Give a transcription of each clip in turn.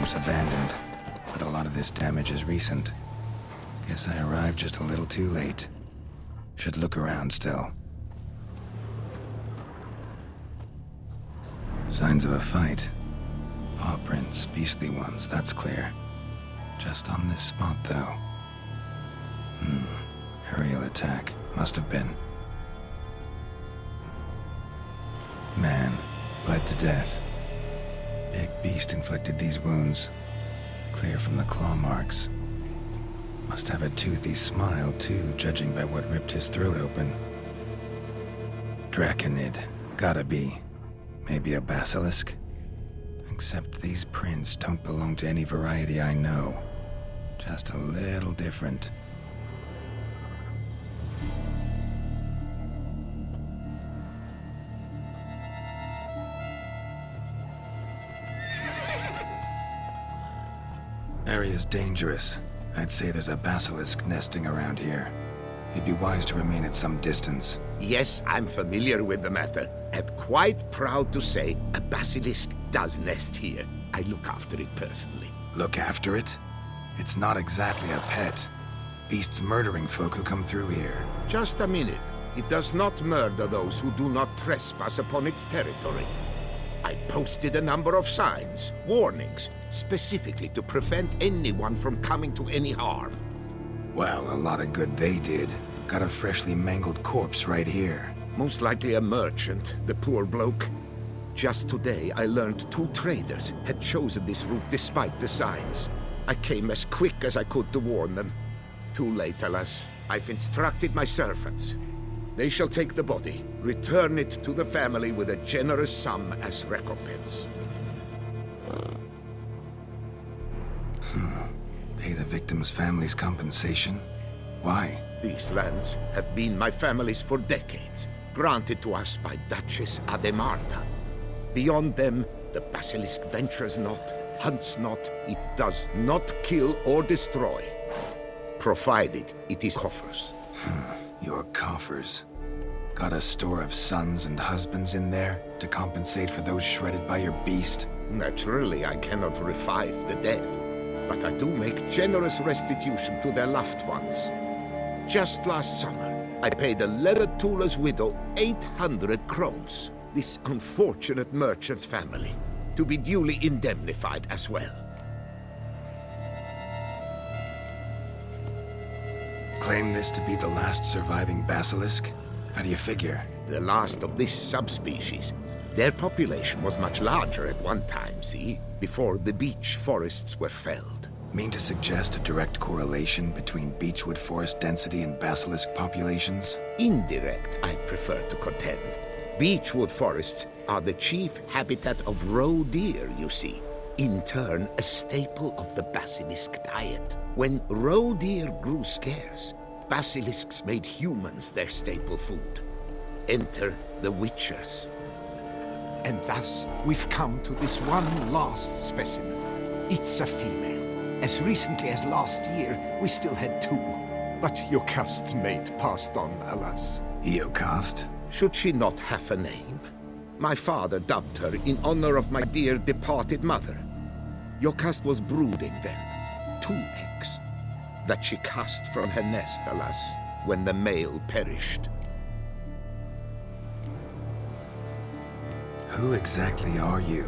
corpse abandoned, but a lot of this damage is recent. Guess I arrived just a little too late. Should look around still. Signs of a fight. Paw prints, beastly ones, that's clear. Just on this spot, though. Aerial attack. Must have been. Man, bled to death. Big beast inflicted these wounds. Clear from the claw marks. Must have a toothy smile, too, judging by what ripped his throat open. Draconid. Gotta be. Maybe a basilisk? Except these prints don't belong to any variety I know. Just a little different. Area's dangerous. I'd say there's a basilisk nesting around here. You'd be wise to remain at some distance. Yes, I'm familiar with the matter, and quite proud to say a basilisk does nest here. I look after it personally. Look after it? It's not exactly a pet. Beasts murdering folk who come through here. Just a minute. It does not murder those who do not trespass upon its territory. I posted a number of signs, warnings, specifically to prevent anyone from coming to any harm. Well, a lot of good they did. Got a freshly mangled corpse right here. Most likely a merchant, the poor bloke. Just today, I learned 2 traders had chosen this route despite the signs. I came as quick as I could to warn them. Too late, alas. I've instructed my servants. They shall take the body, return it to the family with a generous sum as recompense. Pay the victim's family's compensation? Why? These lands have been my family's for decades, granted to us by Duchess Ademarta. Beyond them, the basilisk ventures not, hunts not, it does not kill or destroy. Provided it is coffers. Your coffers. Got a store of sons and husbands in there to compensate for those shredded by your beast? Naturally, I cannot revive the dead, but I do make generous restitution to their loved ones. Just last summer, I paid a Leather-Tooler's widow 800 crowns, this unfortunate merchant's family, to be duly indemnified as well. Claim this to be the last surviving basilisk? How do you figure? The last of this subspecies. Their population was much larger at one time, see? Before the beech forests were felled. Mean to suggest a direct correlation between beechwood forest density and basilisk populations? Indirect, I prefer to contend. Beechwood forests are the chief habitat of roe deer, you see. In turn, a staple of the basilisk diet. When roe deer grew scarce, basilisks made humans their staple food. Enter the witchers. And thus, we've come to this one last specimen. It's a female. As recently as last year, we still had 2. But Jocast's mate passed on, alas. Jocast? Should she not have a name? My father dubbed her in honor of my dear departed mother. Jocast was brooding then. 2 eggs. That she cast from her nest, alas, when the male perished. Who exactly are you?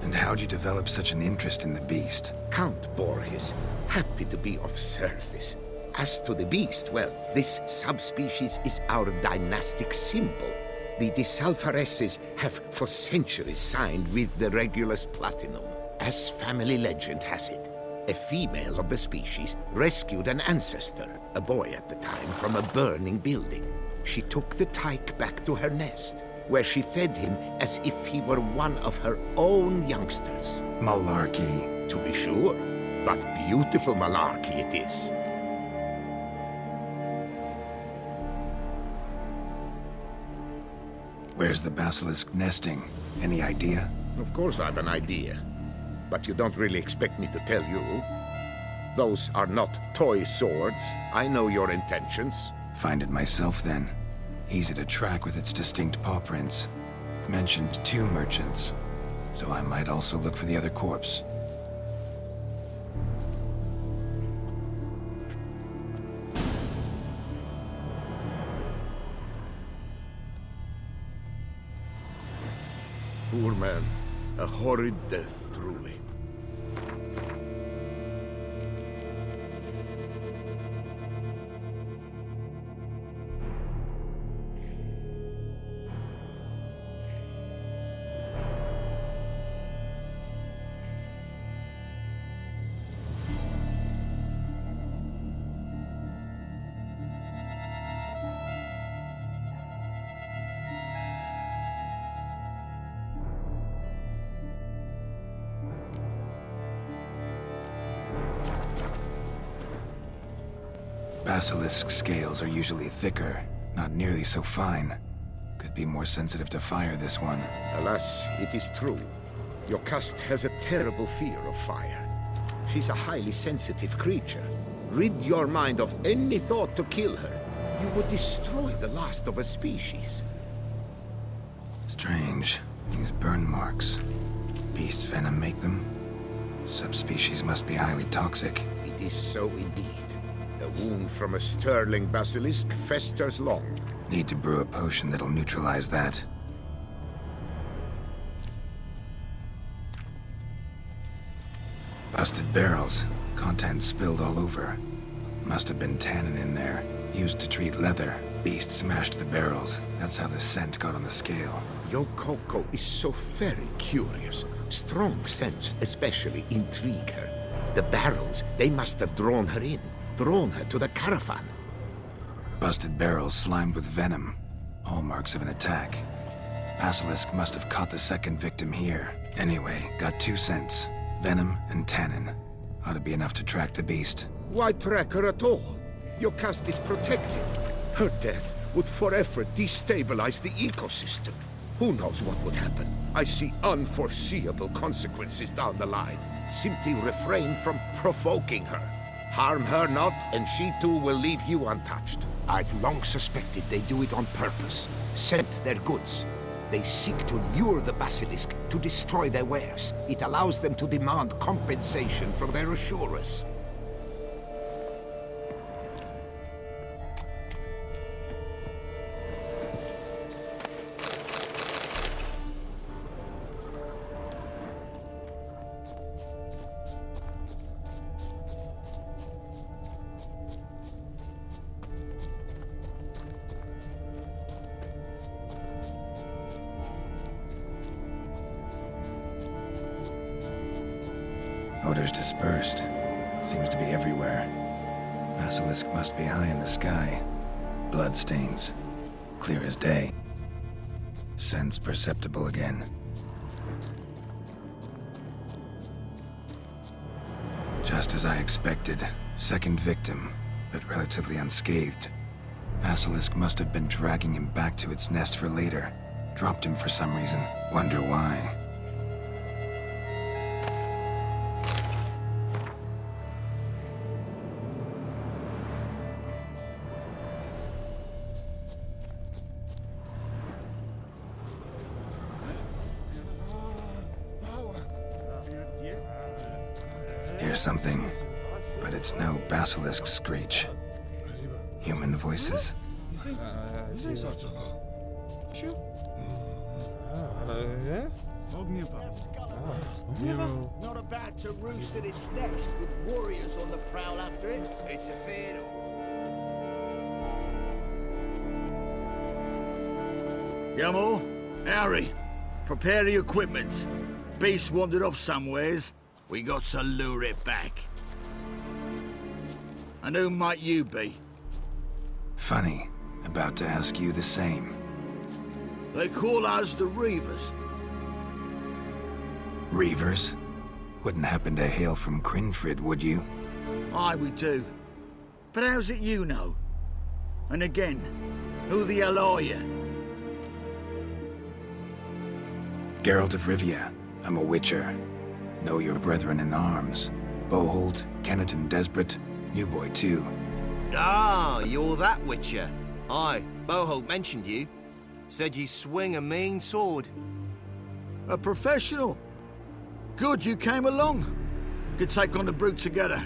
And how'd you develop such an interest in the beast? Count Borges, happy to be of service. As to the beast, well, this subspecies is our dynastic symbol. The De Salfareses have for centuries signed with the Regulus Platinum. As family legend has it, a female of the species rescued an ancestor, a boy at the time, from a burning building. She took the tyke back to her nest, where she fed him as if he were one of her own youngsters. Malarkey. To be sure, but beautiful malarkey it is. Where's the basilisk nesting? Any idea? Of course I have an idea, but you don't really expect me to tell you. Those are not toy swords. I know your intentions. Find it myself then. Easy to track with its distinct paw prints. Mentioned 2 merchants, so I might also look for the other corpse. Poor man. A horrid death, truly. Basilisk scales are usually thicker, not nearly so fine. Could be more sensitive to fire, this one. Alas, it is true. Your caste has a terrible fear of fire. She's a highly sensitive creature. Rid your mind of any thought to kill her. You would destroy the last of a species. Strange. These burn marks. Beast's venom make them? Subspecies must be highly toxic. It is so indeed. A wound from a sterling basilisk festers long. Need to brew a potion that'll neutralize that. Busted barrels. Contents spilled all over. Must have been tannin in there. Used to treat leather. Beast smashed the barrels. That's how the scent got on the scale. Your Coco is so very curious. Strong scents especially intrigue her. The barrels, they must have drawn her in. Drawn her to the caravan. Busted barrels slimed with venom. Hallmarks of an attack. Basilisk must have caught the second victim here. Anyway, got 2 scents. Venom and tannin. Ought to be enough to track the beast. Why track her at all? Your caste is protected. Her death would forever destabilize the ecosystem. Who knows what would happen? I see unforeseeable consequences down the line. Simply refrain from provoking her. Harm her not, and she too will leave you untouched. I've long suspected they do it on purpose. Scent their goods. They seek to lure the basilisk to destroy their wares. It allows them to demand compensation from their assurers. Odors dispersed. Seems to be everywhere. Basilisk must be high in the sky. Blood stains. Clear as day. Scents perceptible again. Just as I expected. Second victim, but relatively unscathed. Basilisk must have been dragging him back to its nest for later. Dropped him for some reason. Wonder why. Hear something, but it's no basilisk screech. Human voices? Not about to roost in its nest with warriors on the prowl after it. It's a fear. Gummel, Harry, prepare the equipment. Beast wandered off somewheres. We got to lure it back. And who might you be? Funny. About to ask you the same. They call us the Reavers. Reavers? Wouldn't happen to hail from Crinfrid, would you? Aye, we do. But how's it you know? And again, who the hell are you? Geralt of Rivia. I'm a witcher. Know your brethren in arms. Bohold, Kenneton Desperate, New Boy too. Ah, you're that witcher. Aye, Bohold mentioned you. Said you swing a mean sword. A professional. Good you came along. Could take on the brute together.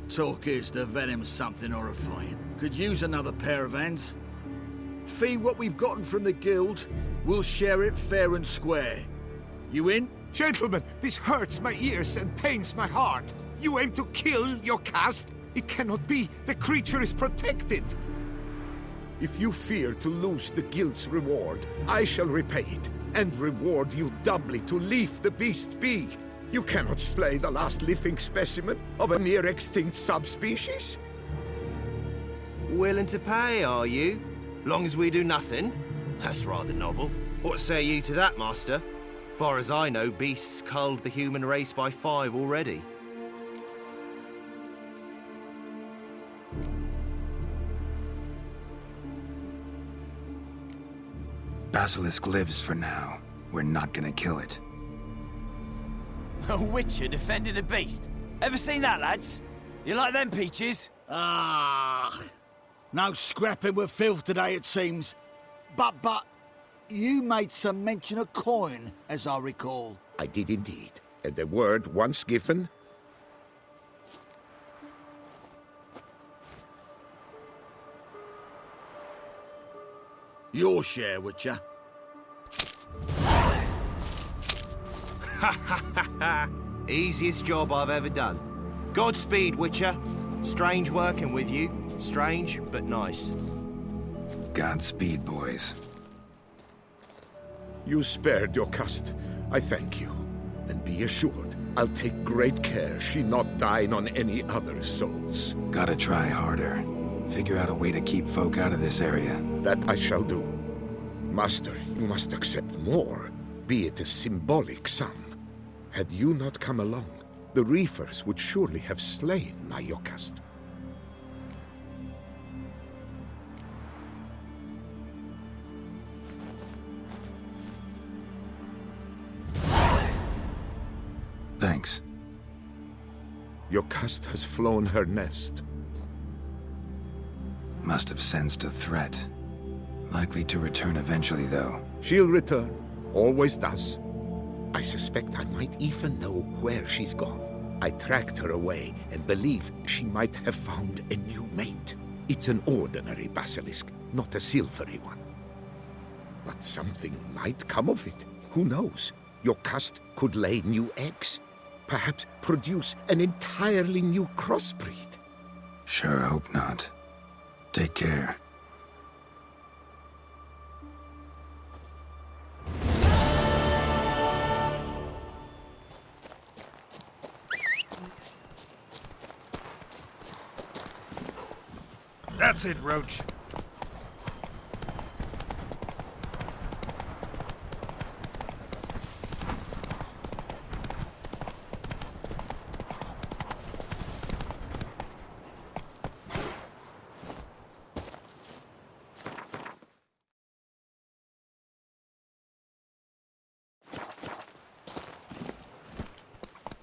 Talk is the venom's something horrifying. Could use another pair of hands. Fee what we've gotten from the guild, we'll share it fair and square. You in? Gentlemen, this hurts my ears and pains my heart. You aim to kill your caste? It cannot be. The creature is protected. If you fear to lose the guild's reward, I shall repay it, and reward you doubly to leave the beast be. You cannot slay the last living specimen of a near-extinct subspecies. Willing to pay, are you? Long as we do nothing? That's rather novel. What say you to that, Master? Far as I know, beasts culled the human race by 5 already. Basilisk lives for now. We're not gonna kill it. A witcher defending a beast. Ever seen that, lads? You like them peaches? Ah, no scrapping with filth today, it seems. But, you made some mention of coin, as I recall. I did indeed. And the word once given, Your share, Witcher. Easiest job I've ever done. Godspeed, Witcher. Strange working with you. Strange, but nice. Godspeed, boys. you spared your caste. I thank you. And be assured, I'll take great care she not dine on any other souls. Gotta try harder. Figure out a way to keep folk out of this area. That I shall do. Master, you must accept more, be it a symbolic sum. Had you not come along, the Reefers would surely have slain my Yokast. Thanks. Yokast has flown her nest. Must have sensed a threat. Likely to return eventually, though. She'll return. Always does. I suspect I might even know where she's gone. I tracked her away and believe she might have found a new mate. It's an ordinary basilisk, not a silvery one. But something might come of it. Who knows? Yokast could lay new eggs. Perhaps produce an entirely new crossbreed. Sure hope not. Take care. That's it, Roach.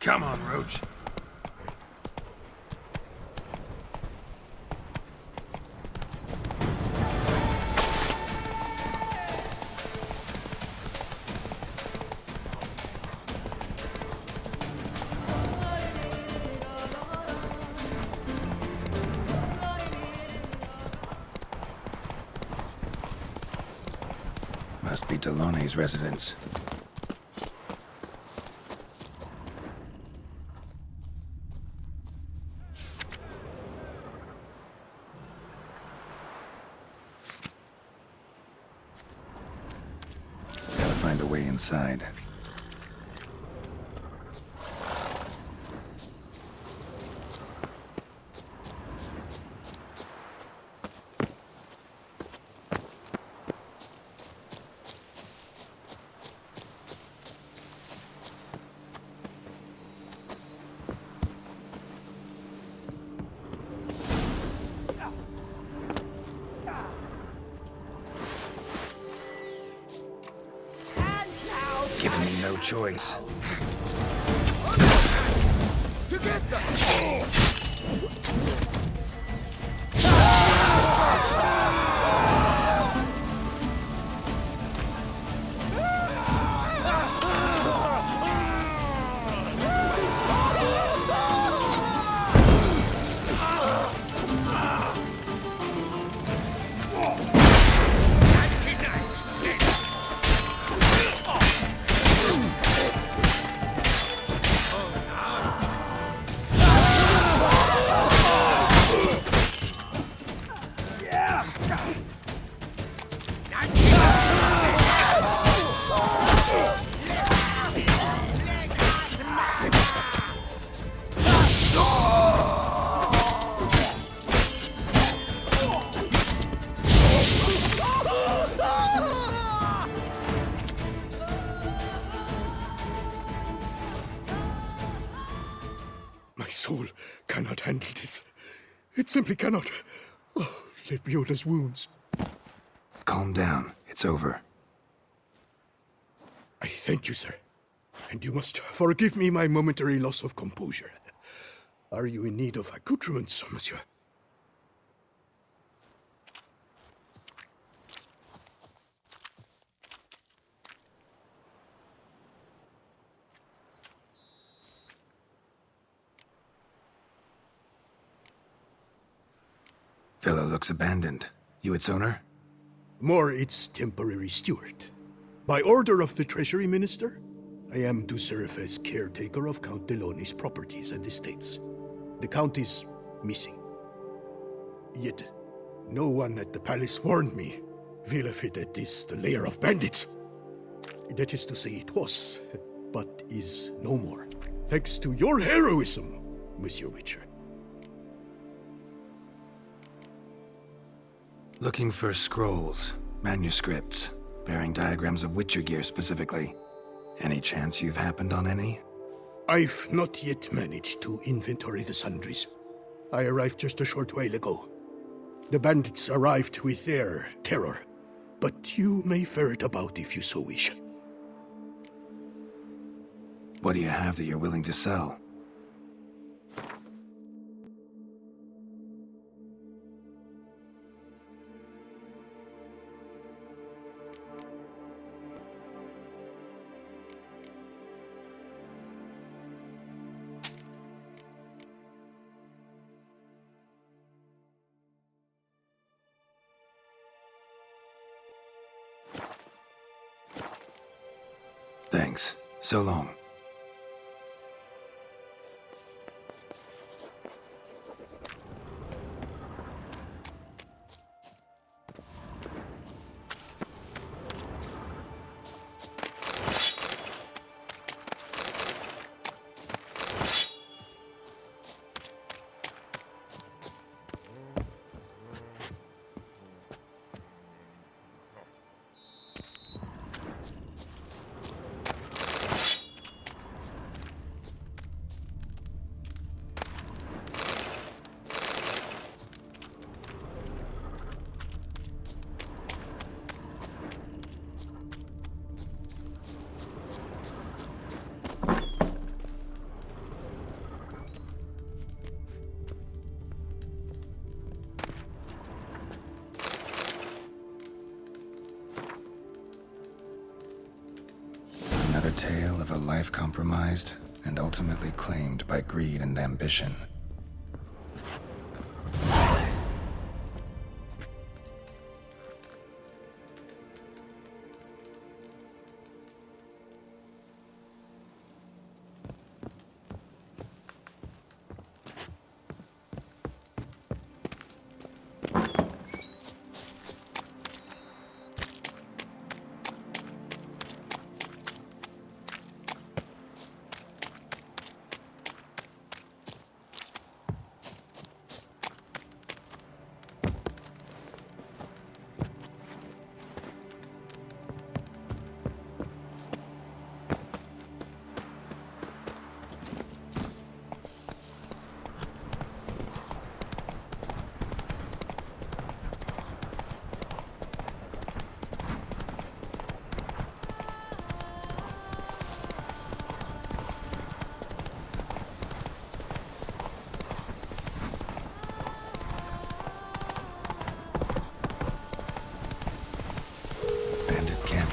Come on, Roach. Must be Delaune's residence. Gotta find a way inside. Giving me no choice. soul cannot handle this. It simply cannot. Oh, Lebioda's wounds. Calm down. It's over. I thank you, sir. And you must forgive me my momentary loss of composure. Are you in need of accoutrements, monsieur? Villa looks abandoned. You its owner? More its temporary steward. By order of the Treasury Minister, I am to serve as caretaker of Count Deloni's properties and estates. The Count is missing. Yet, no one at the palace warned me. Villafedet is the lair of bandits. That is to say, it was, but is no more. Thanks to your heroism, Monsieur Witcher. Looking for scrolls, manuscripts, bearing diagrams of Witcher gear specifically. Any chance you've happened on any? I've not yet managed to inventory the sundries. I arrived just a short while ago. The bandits arrived with their terror, but you may ferret about if you so wish. What do you have that you're willing to sell? Thanks. So long. Another tale of a life compromised and ultimately claimed by greed and ambition.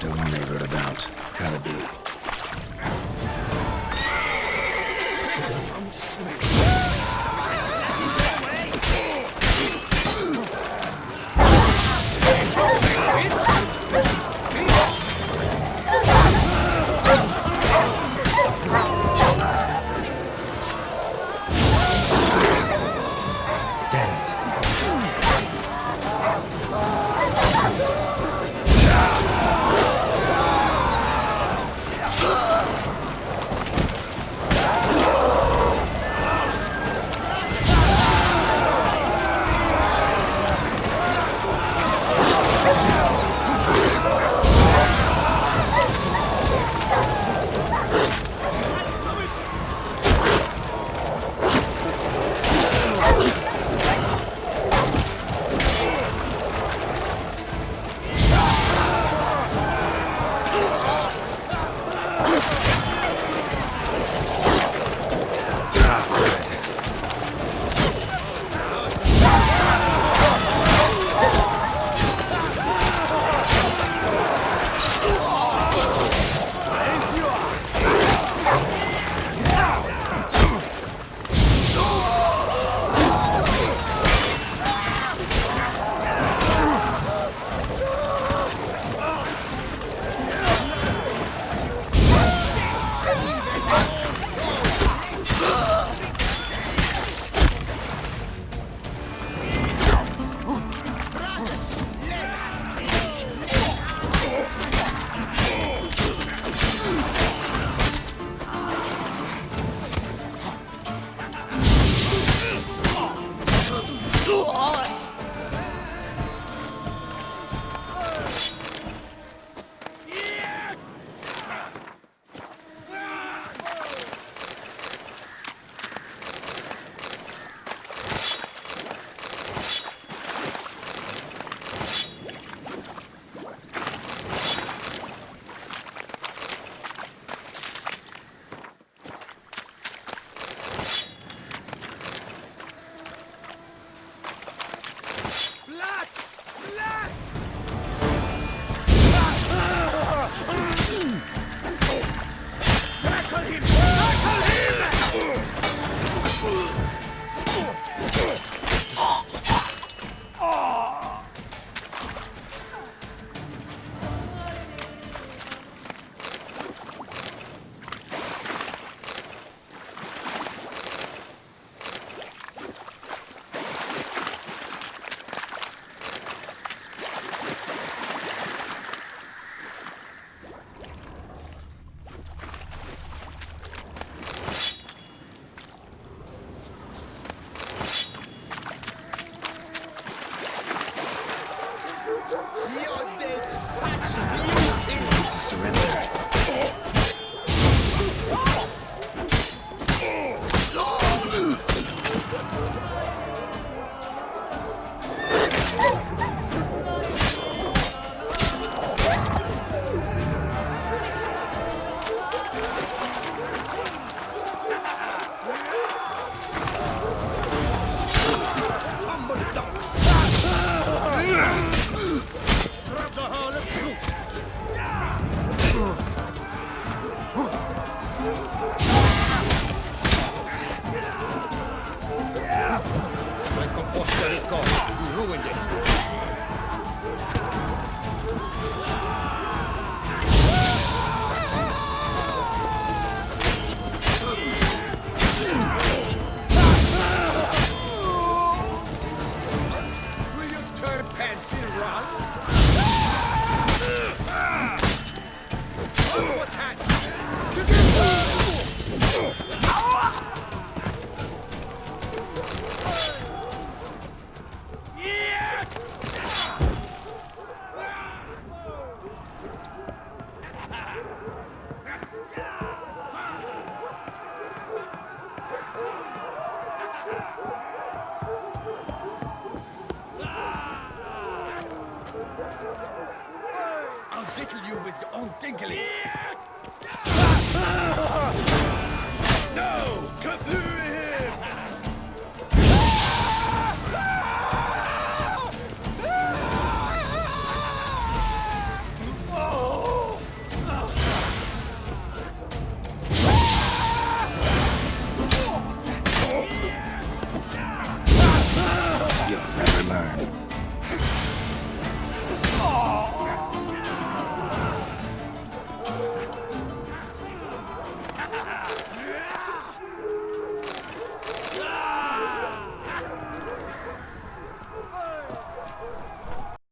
Delone wrote about. Gotta be. I'll dickle you with your own dinkling. No! Cthulhu